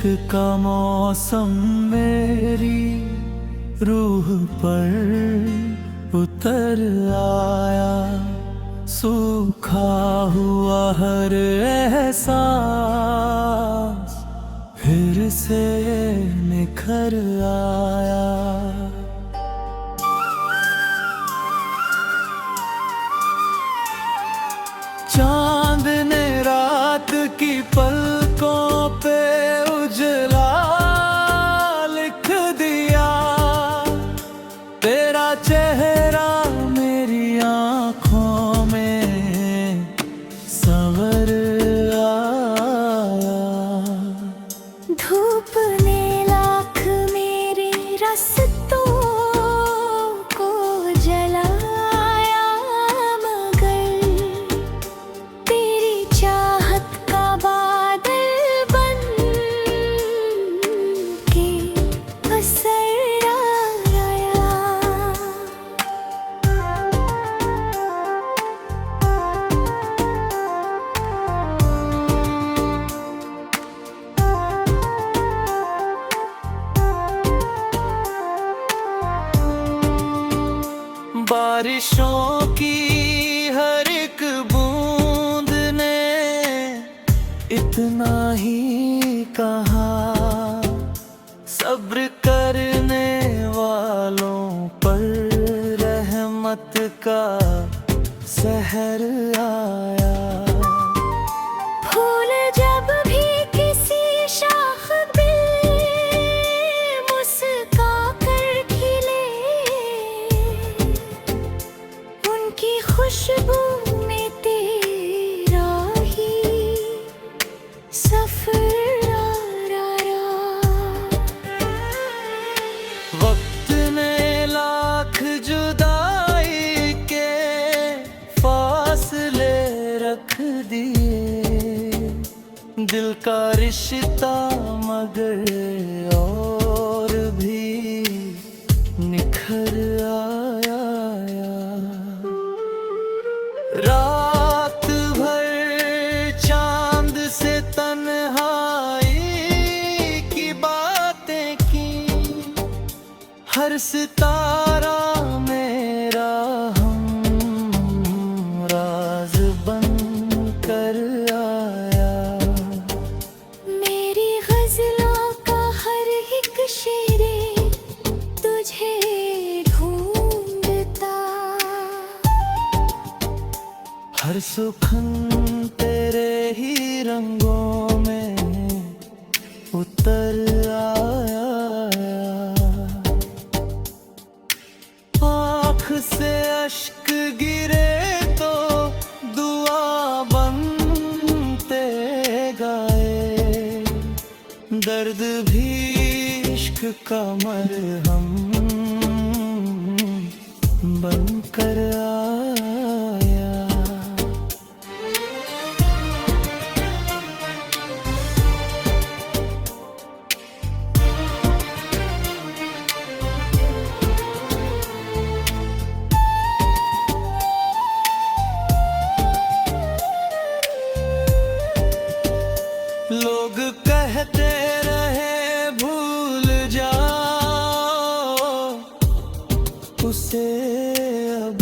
का मौसम मेरी रूह पर उतर आया, सूखा हुआ हर एहसास फिर से निखर आया। चांद ने रात की पलकों पे उजला लिख दिया, तेरा चेहरा मेरी आँखों में संवर आया। धूप ने लाख मेरे रास्तों को जलाया, मगर तेरी चाहत का बादल बन के बसर आया। बारिशों की हर एक बूंद ने इतना ही कहा, सब्र करने वालों पर रहमत का सहर आया। फूल जब भी किसी शाख पे मुस्का कर खिले, उनकी खुशबू में तेरा ही सफर आ रहा। वक्त ने लाख जुदाई के फासले रख दिए, दिल का रिश्ता मगर और भी निखर आया। रात भर चांद से तन्हाई की बातें की, हर सितारा मेरा हम राज बन कर आया। मेरी गज़लों का हर एक शेरे तुझे ढूंढता, हर सुखन तेरे ही रंगों में उतर आया। आँख से अश्क गिरे तो दुआ बनते गए, दर्द भी इश्क का मरहम बनकर आया। लोग कहते रहे भूल जाओ उसे, अब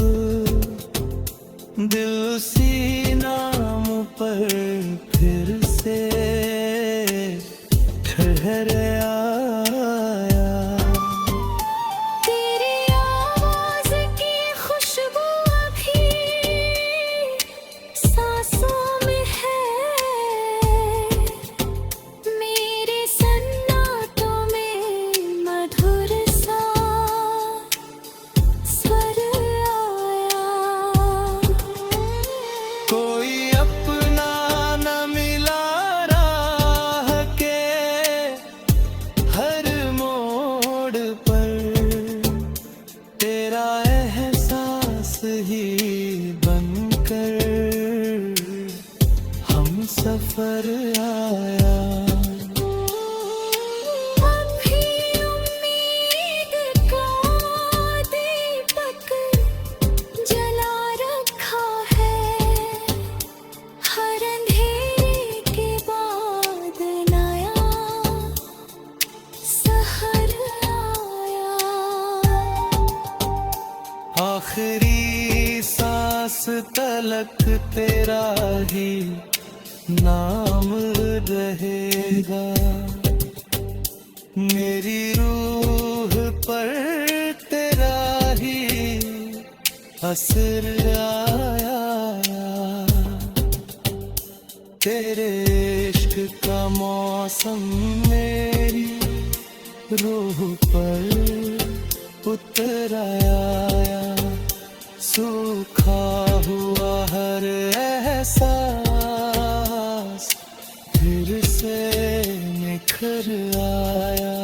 आखिरी सांस तलक तेरा ही नाम रहेगा। मेरी रूह पर तेरा ही असर आया। तेरे इश्क का मौसम मेरी रूह पर उतर आया। सूखा हुआ हर एहसास फिर से निखर आया।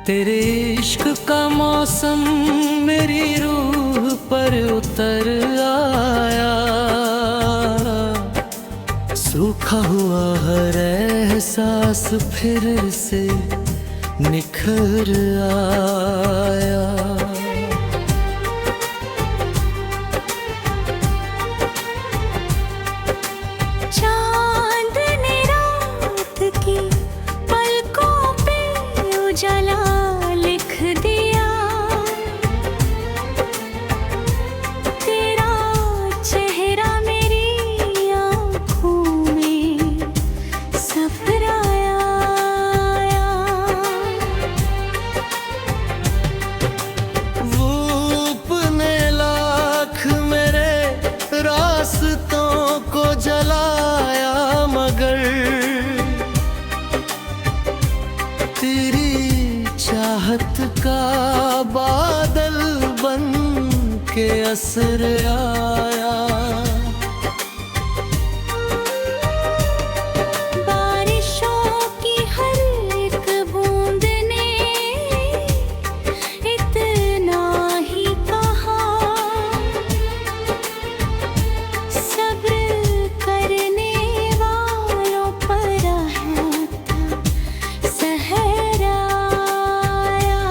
तेरे इश्क का मौसम मेरी रूह पर उतर आया। सूखा हुआ हर एहसास फिर से निखर आया। चांद ने रात की पलकों पे उजाला लिख दिया। तेरा चेहरा मेरी आँखों में सफराया। धूप ने लाख मेरे रास्तों को जलाया, मगर तेरी चाहत का बादल बन के असर आया। बारिशों की हर एक बूंद ने इतना ही कहा। सब्र करने वालों पर रहता सहर आया।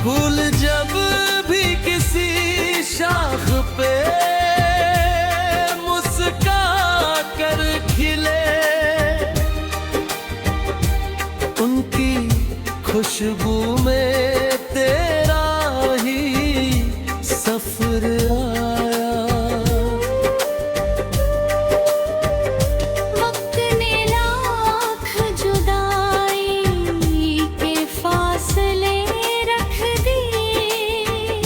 फूल जब भी किसी शाख पे मुस्का कर खिले, उनकी खुशबू में तेरा ही सफर आया। वक्त ने लाख जुदाई के फासले रख दिए।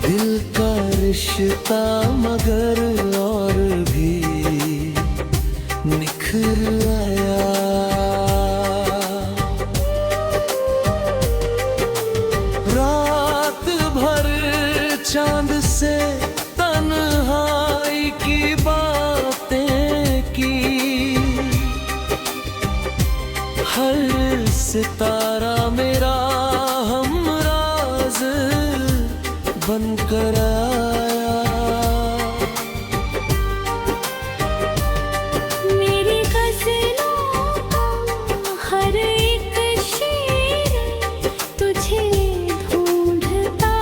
दिल का रिश्ता मगर और भी निखर आया। रात भर चांद से तन्हाई की बातें की। हर सितारा मेरा हमराज बनकर आया। मेरी गज़लों का हर एक शेर तुझे ढूंढता।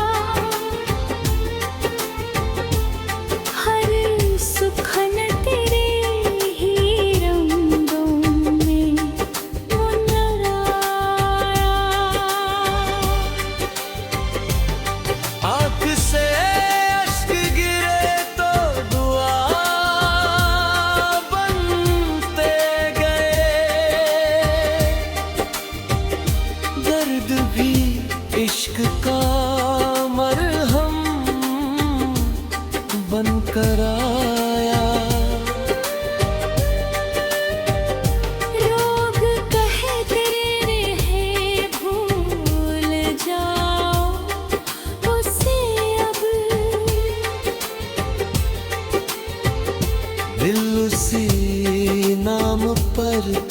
हर सुखन तेरे ही रंगों में मुनराया। आँख से अश्क गिरे तो दुआ बनते गए। दर्द भी इश्क का मरहम बनकर आया।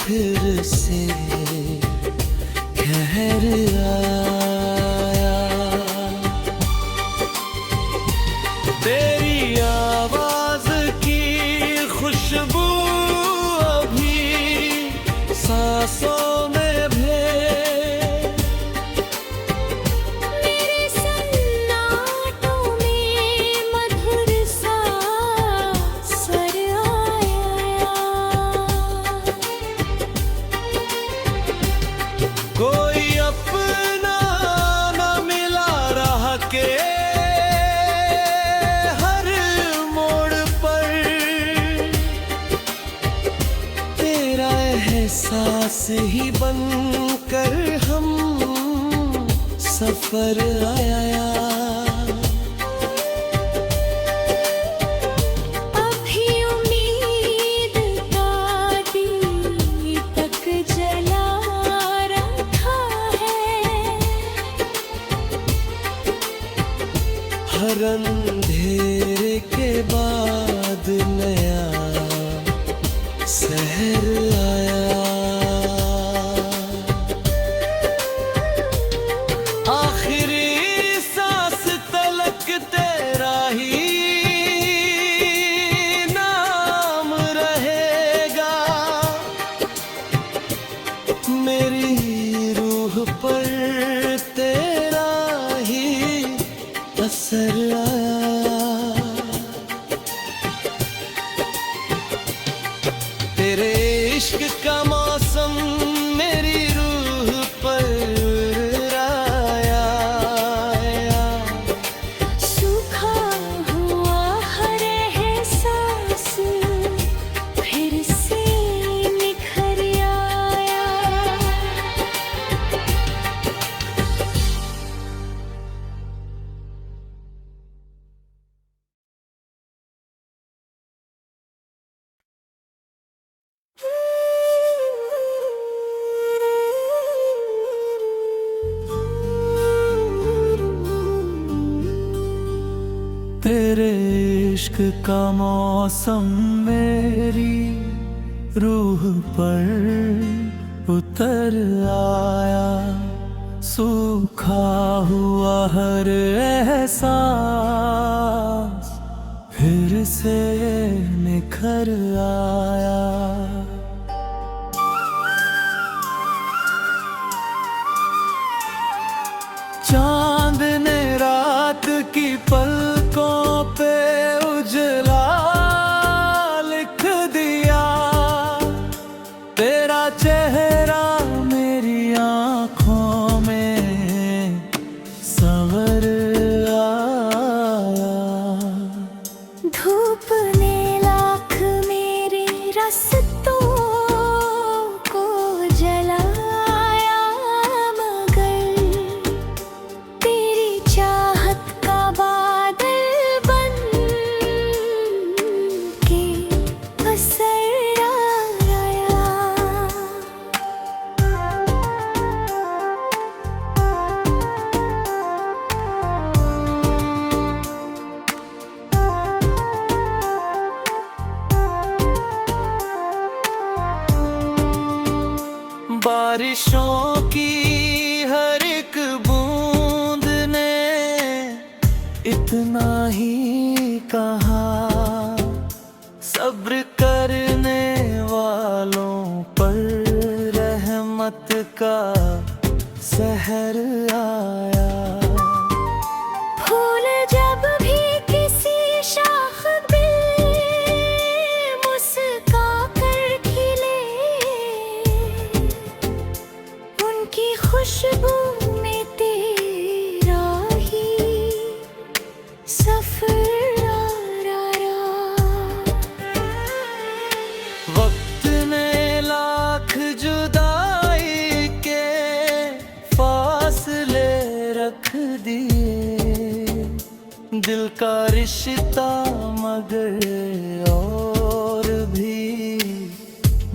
फिर से कहर आया। तेरी आवाज की खुशबू अभी सांसों में मेरे सन्नाटों में मधुर सा स्वर आया। कोई अपना न मिला राह के हर मोड़ पर, तेरा एहसास ही बनकर हम सफर आया। अभी उम्मीद का दीपक जला रखा है। हर अंधेरे के बाद नया सहर आया। आखिरी सांस तलक तेरा ही नाम रहेगा। मेरी रूह पर तेरा ही असर आया। तेरे इश्क का मौसम मेरी रूह पर आया। सूखा हुआ हर एहसास फिर से निखर आया। तेरे इश्क का मौसम मेरी रूह पर उतर आया। सूखा हुआ हर एहसास फिर से निखर आया। चांद ने रात की पलकों पे उजला लिख दिया। तेरा चेहरा मेरी आँखों में संवर आया। धूप ने लाख मेरे रास्तों को जलाया, मगर तेरी चाहत का बादल बन के असर आया। बारिशों की हर एक बूंद ने इतना ही कहा। सब्र करने वालों पर रहमत का सहर आया। फूल जब भी किसी शाख पे मुस्का कर खिले, उनकी खुशबू में तेरा ही सफर आया। वक्त ने लाख जुदाई के फासले रख दिए। दिल का रिश्ता मगर और भी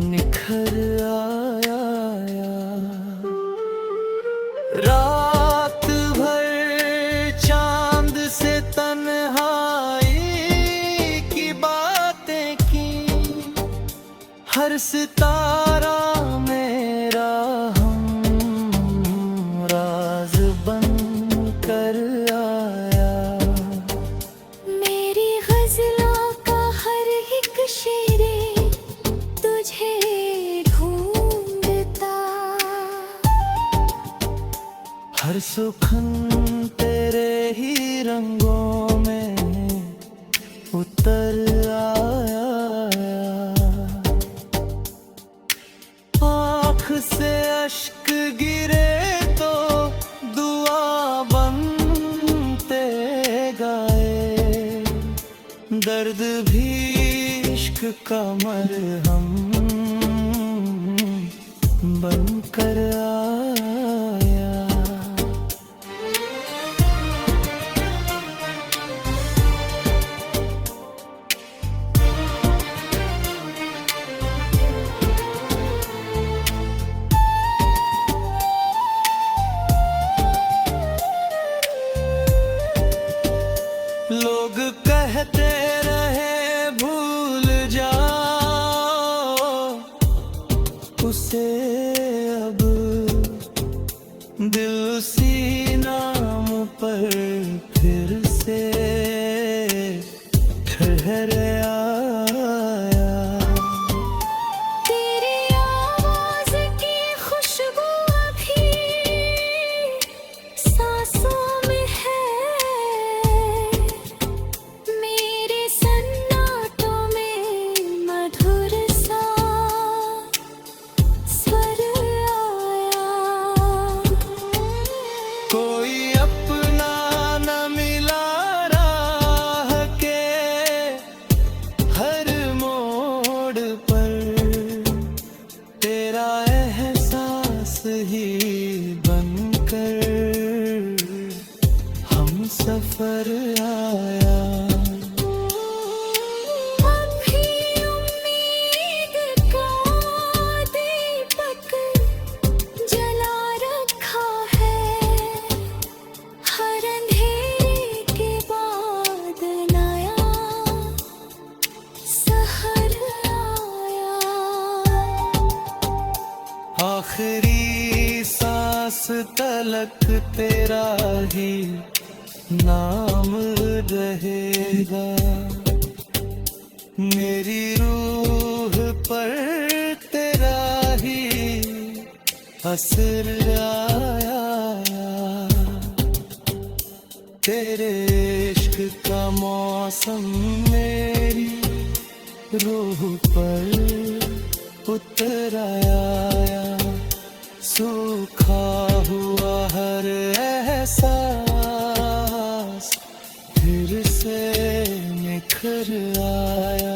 निखर आया। रात भर चांद से तन्हाई की बातें की। हर सितारा हर सुखन तेरे ही रंगों में उतर आया। आँख से अश्क गिरे तो दुआ बनते गाए। दर्द भी इश्क का मरहम बनकर आया। लोग कहते रहे भूल जाओ उसे, अब दिल उसी नाम पर फिर से ठहर आया। तेरी आवाज की खुशबू अभी सांसों में है। मेरे सन्नाटों में मधुर सा स्वर आया। कोई अपना न मिला राह के हर मोड़ पर, तेरा एहसास ही बनकर हम सफर आया। अभी उम्मीद का दीपक जला रखा है। हर अंधेरे के बाद नया सहर आया। आखिरी सांस तलक तेरा ही नाम रहेगा। मेरी रूह पर तेरा ही असर आया। तेरे इश्क का मौसम मेरी रूह पर उतर आया। सूखा हुआ हर एहसास फिर से निखर आया।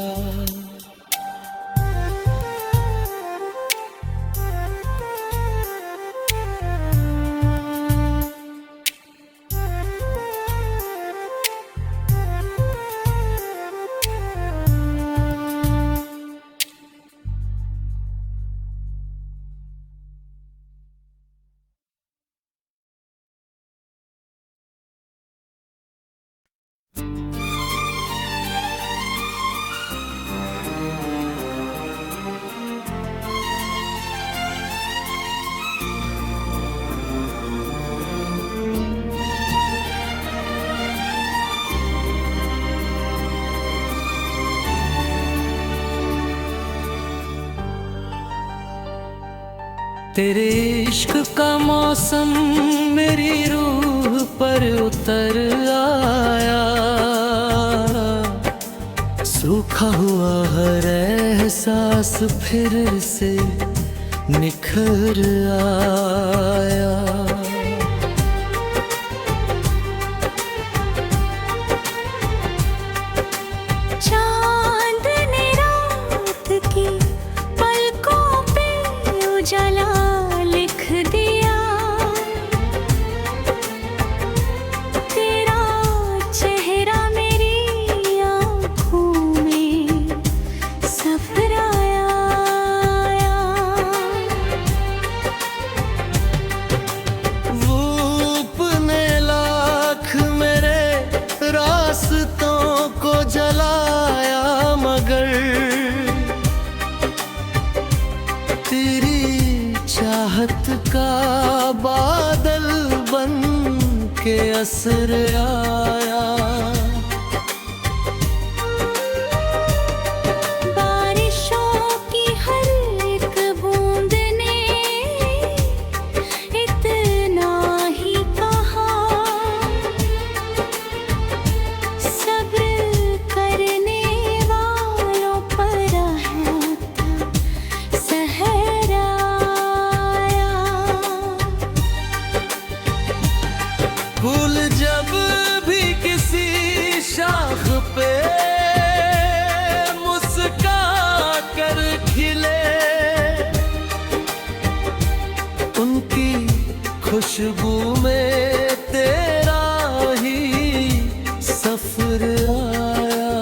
तेरे इश्क का मौसम मेरी रूह पर उतर आया। सूखा हुआ हर एहसास फिर से निखर आया। चांदनी रात की पलकों पे उजाला लिख दिया। तेरा चेहरा मेरी आँखों में सफर आया। धूप ने लाख मेरे रास्तों को जलाया, मगर तेरी चाहत का बादल बन के असर आया। बारिशों की हर एक बूंद ने इतना ही पे मुस्का कर खिले, उनकी खुशबू में तेरा ही सफर आया।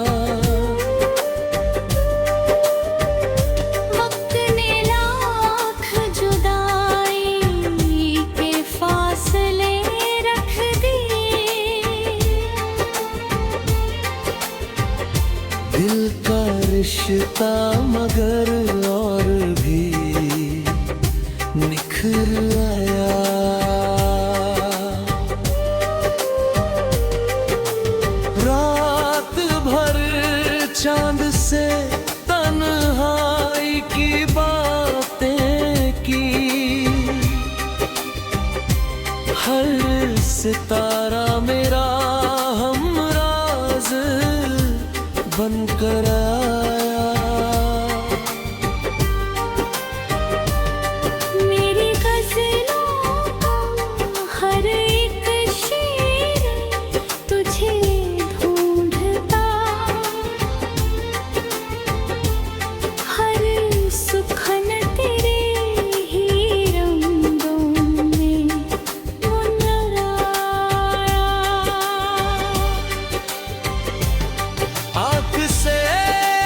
वक्त ने लाख जुदाई के फासले रख दिए, दिल का रिश्ता मगर और भी निखर आया। रात भर चांद से तन्हाई की बातें की, हर सितारा मेरा हमराज बनकर आया। मेरी गज़लों का हर एक शेर तुझे ढूंढता, हर सुखन तेरे ही रंगों में मुनर आया। आँख से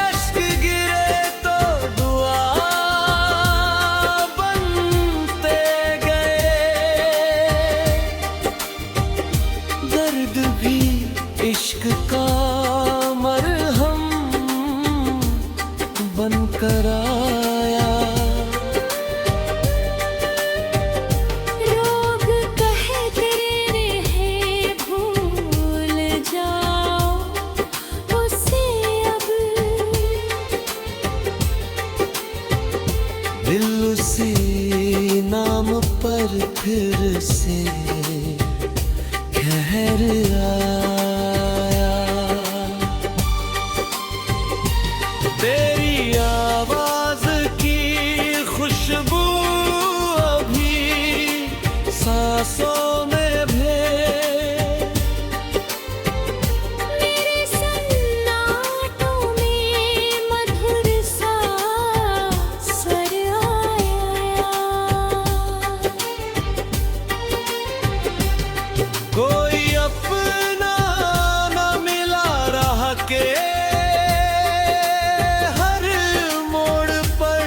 अश्क गिरे तो दुआ बनते गए, दर्द भी इश्क का मरहम बनकर आया। लोग कहते रहे भूल जाओ उसे अब, दिल उसी नाम पर फिर से ठहर आया। तेरी आवाज की खुशबू अभी सांसों में भी, मेरे सन्नाटों में मधुर सा स्वर आया। कोई अपना न मिला राह के हर मोड़ पर,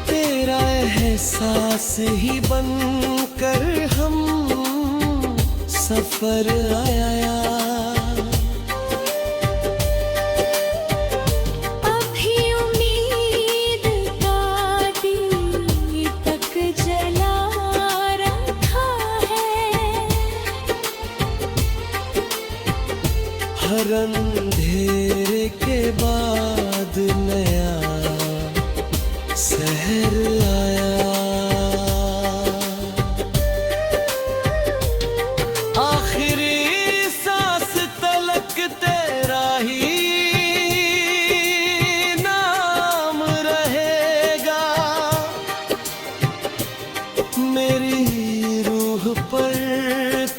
तेरा एहसास ही बनकर हम सफर आया। अभी उम्मीद का दीपक जला रखा है, हर अंधेरे के बाद नया सहर आया। आखिरी सांस तलक तेरा ही नाम रहेगा, मेरी रूह पर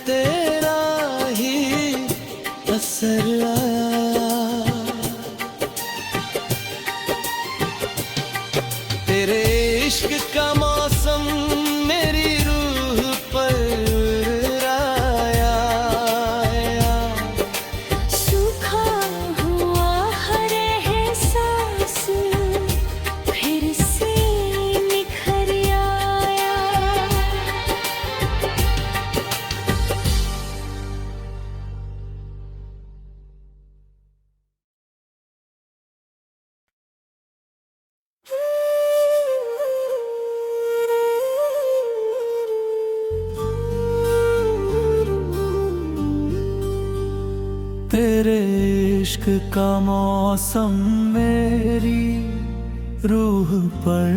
तेरा ही असर आया। तेरे इश्क का मौसम मेरी रूह पर आया। सूखा हुआ हर एहसास फिर से निखर आया। तेरे इश्क का मौसम मेरी रूह पर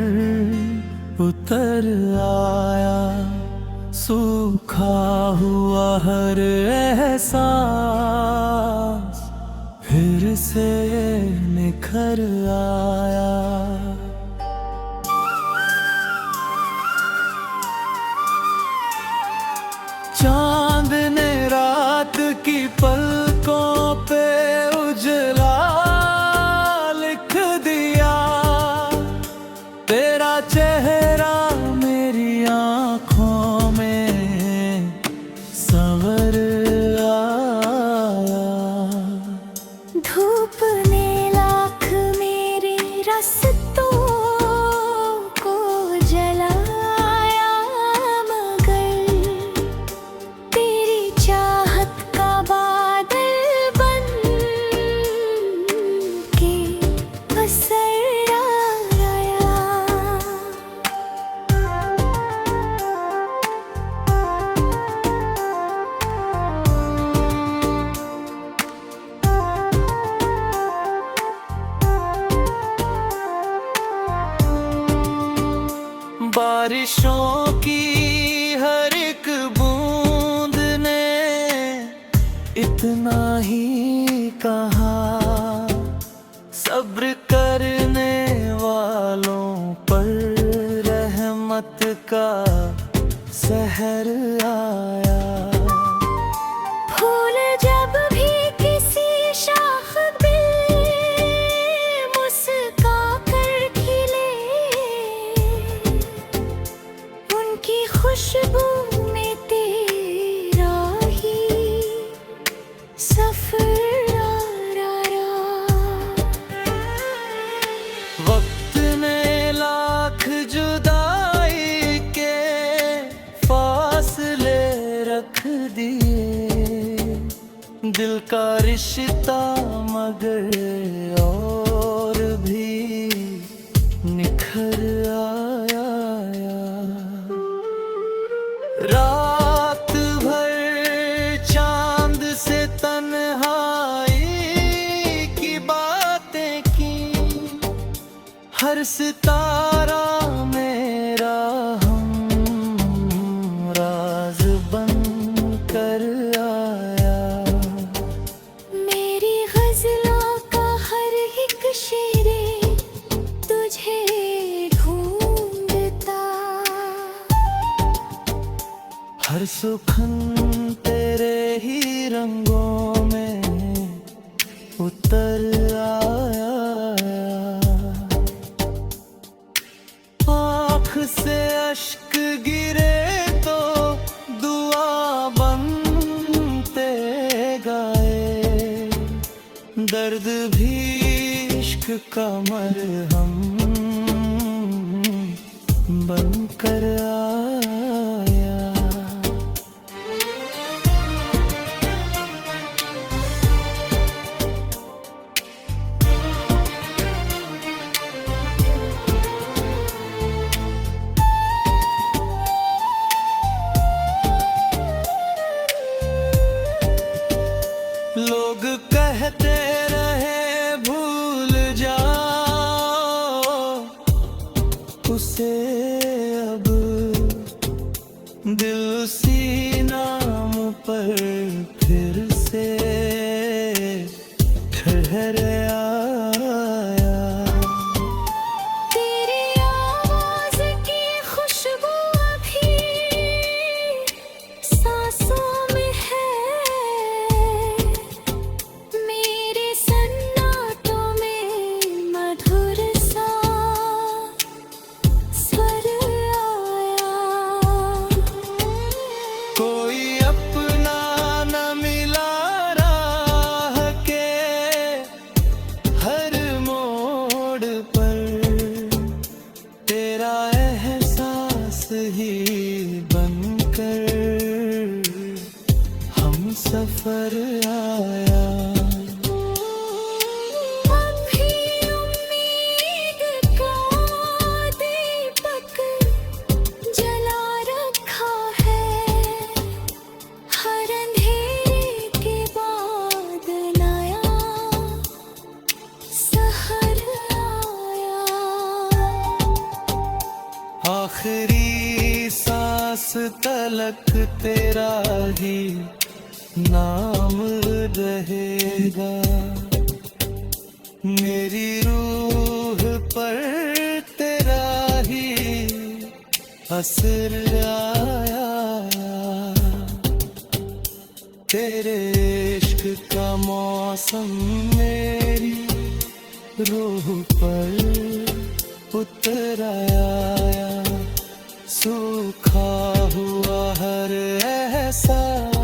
उतर आया। सूखा हुआ हर एहसास फिर से निखर आया। चांद ने रात की पलकों पे उजला लिख दिया, तेरा चेहरा मेरी आँखों में संवर आया। धूप ने लाख मेरे रास्तों को जलाया, मगर तेरी चाहत का बादल बन के बसर आया। बारिशों की हर एक बूंद ने इतना ही कहा, सब्र करने वालों पर रहमत का सहर आया। फूल जब भी किसी शाख पे मुस्का कर खिले, उनकी खुशबू में तेरा ही सफर आ रहा। वक्त ने लाख जुदाई के फासले रख दिए, दिल का रिश्ता मगर और भी निखर आया। रात भर चांद से तन्हाई की बातें की, हर सितारा मेरा हम राज बन कर आया। मेरी गज़लों का हर एक शेरे तुझे ढूंढता, हर सुखन तेरे ही रंगों में उतर आया। आँख से अश्क गिरे तो दुआ बनते गाए, दर्द भी इश्क का मरहम बनकर आया। लोग कहते रहे भूल जाओ उसे, अब दिल उसी नाम पर फिर से ठहर आया। तेरी आवाज़ की खुशबू अभी सांसों में है, मेरे सन्नाटों में मधुर सा स्वर आया। कोई अपना न मिला राह के हर मोड़ पर, तेरा एहसास ही बनकर हम सफर आया। अभी उम्मीद का दीपक जला रखा है, हर अंधेरे के बाद नया सहर आया। आखिरी सांस तलक तेरा ही नाम रहेगा, मेरी रूह पर तेरा ही असर आया। तेरे इश्क का मौसम मेरी रूह पर उतर आया, सूखा हुआ हर एहसास